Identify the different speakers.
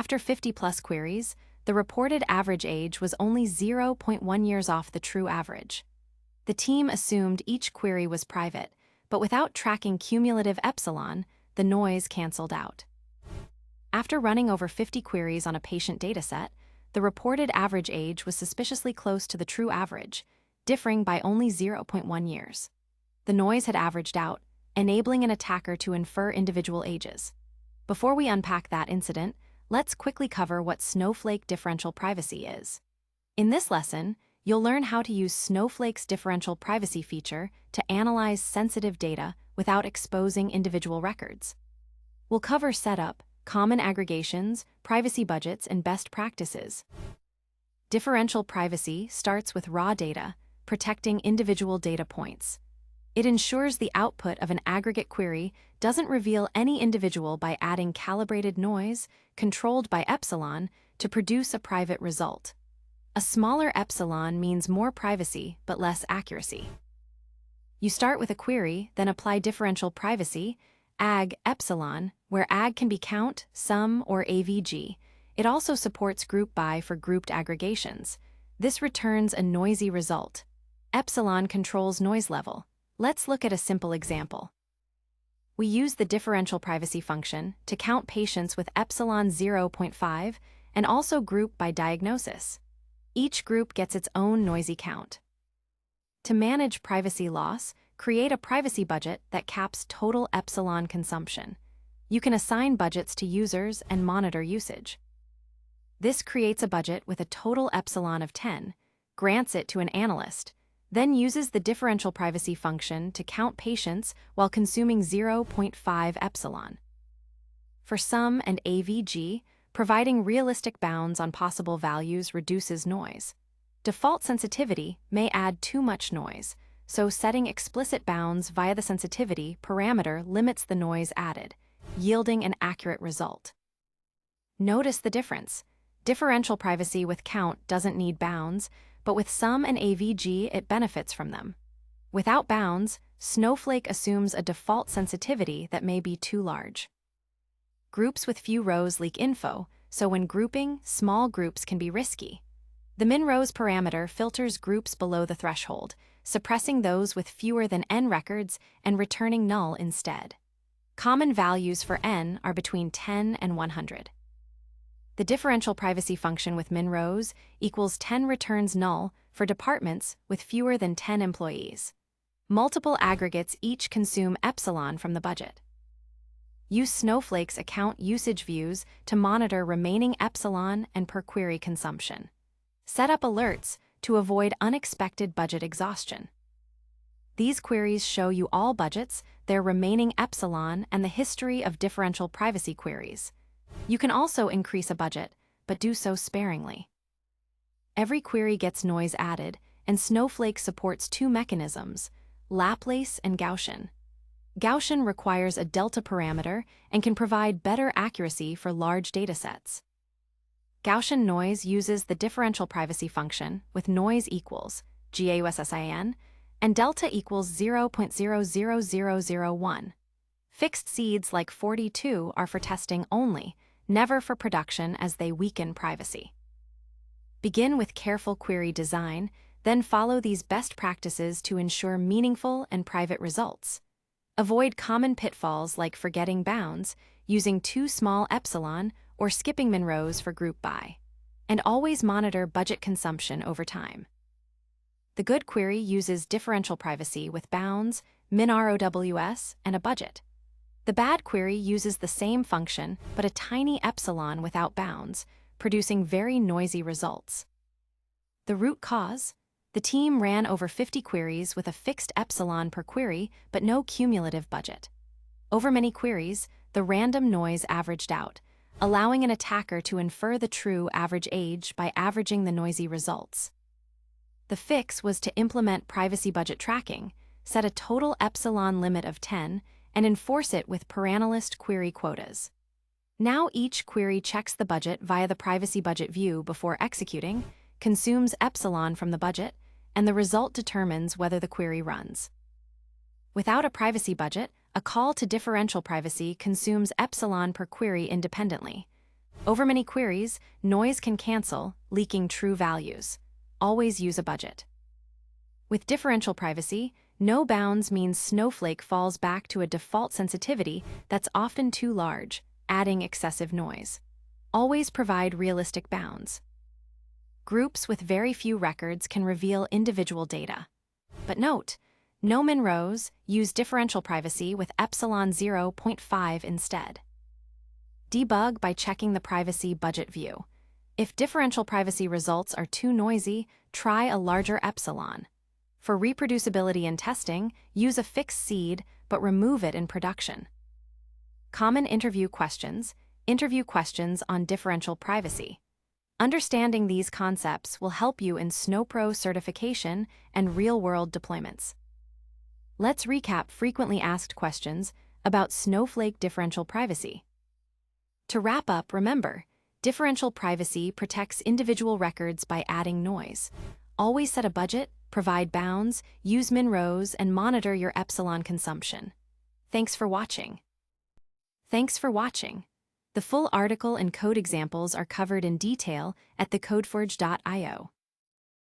Speaker 1: After 50-plus queries, the reported average age was only 0.1 years off the true average. The team assumed each query was private, but without tracking cumulative epsilon, the noise canceled out. After running over 50 queries on a patient dataset, the reported average age was suspiciously close to the true average, differing by only 0.1 years. The noise had averaged out, enabling an attacker to infer individual ages. Before we unpack that incident, let's quickly cover what Snowflake Differential Privacy is. In this lesson, you'll learn how to use Snowflake's differential privacy feature to analyze sensitive data without exposing individual records. We'll cover setup, common aggregations, privacy budgets, and best practices. Differential privacy starts with raw data, protecting individual data points. It ensures the output of an aggregate query doesn't reveal any individual by adding calibrated noise, controlled by epsilon, to produce a private result. A smaller epsilon means more privacy but less accuracy. You start with a query, then apply differential privacy, ag epsilon, where ag can be count, sum, or AVG. It also supports group by for grouped aggregations. This returns a noisy result. Epsilon controls noise level. Let's look at a simple example. We use the differential privacy function to count patients with epsilon 0.5 and also group by diagnosis. Each group gets its own noisy count. To manage privacy loss, create a privacy budget that caps total epsilon consumption. You can assign budgets to users and monitor usage. This creates a budget with a total epsilon of 10, grants it to an analyst, then uses the differential privacy function to count patients while consuming 0.5 epsilon. For sum and AVG, providing realistic bounds on possible values reduces noise. Default sensitivity may add too much noise, so setting explicit bounds via the sensitivity parameter limits the noise added, yielding an accurate result. Notice the difference. Differential privacy with count doesn't need bounds, but with sum and AVG it benefits from them. Without bounds, Snowflake assumes a default sensitivity that may be too large. Groups with few rows leak info, so when grouping, small groups can be risky. The min-rows parameter filters groups below the threshold, suppressing those with fewer than n records and returning null instead. Common values for n are between 10 and 100. The differential privacy function with min-rows equals 10 returns null for departments with fewer than 10 employees. Multiple aggregates each consume epsilon from the budget. Use Snowflake's account usage views to monitor remaining epsilon and per query consumption. Set up alerts to avoid unexpected budget exhaustion. These queries show you all budgets, their remaining epsilon, and the history of differential privacy queries. You can also increase a budget, but do so sparingly. Every query gets noise added, and Snowflake supports two mechanisms, Laplace and Gaussian. Gaussian requires a delta parameter and can provide better accuracy for large datasets. Gaussian noise uses the differential privacy function with noise equals GAUSSIN and delta equals 0.00001. Fixed seeds like 42 are for testing only, never for production as they weaken privacy. Begin with careful query design, then follow these best practices to ensure meaningful and private results. Avoid common pitfalls like forgetting bounds, using too small epsilon, or skipping min-rows for group by. And always monitor budget consumption over time. The good query uses differential privacy with bounds, min-ROWS, and a budget. The bad query uses the same function but a tiny epsilon without bounds, producing very noisy results. The root cause? The team ran over 50 queries with a fixed epsilon per query but no cumulative budget. Over many queries, the random noise averaged out, allowing an attacker to infer the true average age by averaging the noisy results. The fix was to implement privacy budget tracking, set a total epsilon limit of 10, and enforce it with per analyst query quotas. Now each query checks the budget via the privacy budget view before executing, consumes epsilon from the budget, and the result determines whether the query runs. Without a privacy budget, a call to differential privacy consumes epsilon per query independently. Over many queries, noise can cancel, leaking true values. Always use a budget. With differential privacy, no bounds means Snowflake falls back to a default sensitivity that's often too large, adding excessive noise. Always provide realistic bounds. Groups with very few records can reveal individual data. But note, no min rows, use differential privacy with epsilon 0.5 instead. Debug by checking the privacy budget view. If differential privacy results are too noisy, try a larger epsilon. For reproducibility in testing, use a fixed seed, but remove it in production. Common interview questions on differential privacy. Understanding these concepts will help you in SnowPro certification and real-world deployments. Let's recap frequently asked questions about Snowflake differential privacy. To wrap up, remember, differential privacy protects individual records by adding noise. Always set a budget, provide bounds, use min rows, and monitor your epsilon consumption. Thanks for watching. The full article and code examples are covered in detail at thecodeforge.io.